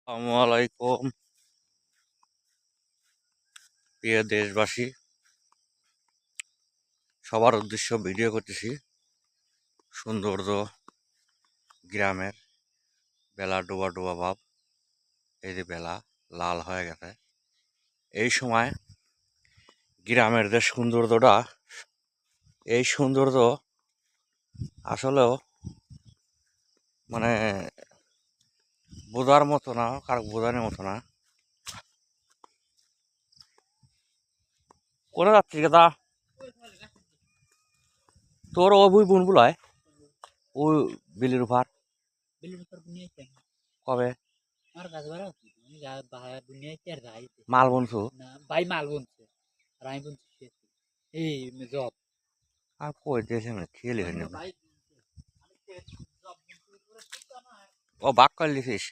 আসসালামু আলাইকুম প্রিয় দেশবাসী, সবার উদ্দেশ্য ভিডিও করতেছি। সৌন্দর্য গ্রামের বেলা ডোবা ডোবা ভাব, এই যে বেলা লাল হয়ে গেছে। এই সময় গ্রামের যে সৌন্দর্যটা, এই সৌন্দর্য আসলেও মানে বোঝার মতো না, কারো বোঝানোর মতো না। কোনে যাচ্ছিস দাদা? তোর ওই বুনগুলায় ওই বিলির উপর কবে মাল বুনছু? ভাই মাল বুনছে আর আমি বুনছি এই জব। আর কই দিয়েছে খেলে হয়নি। ও বাক করে লিখিস?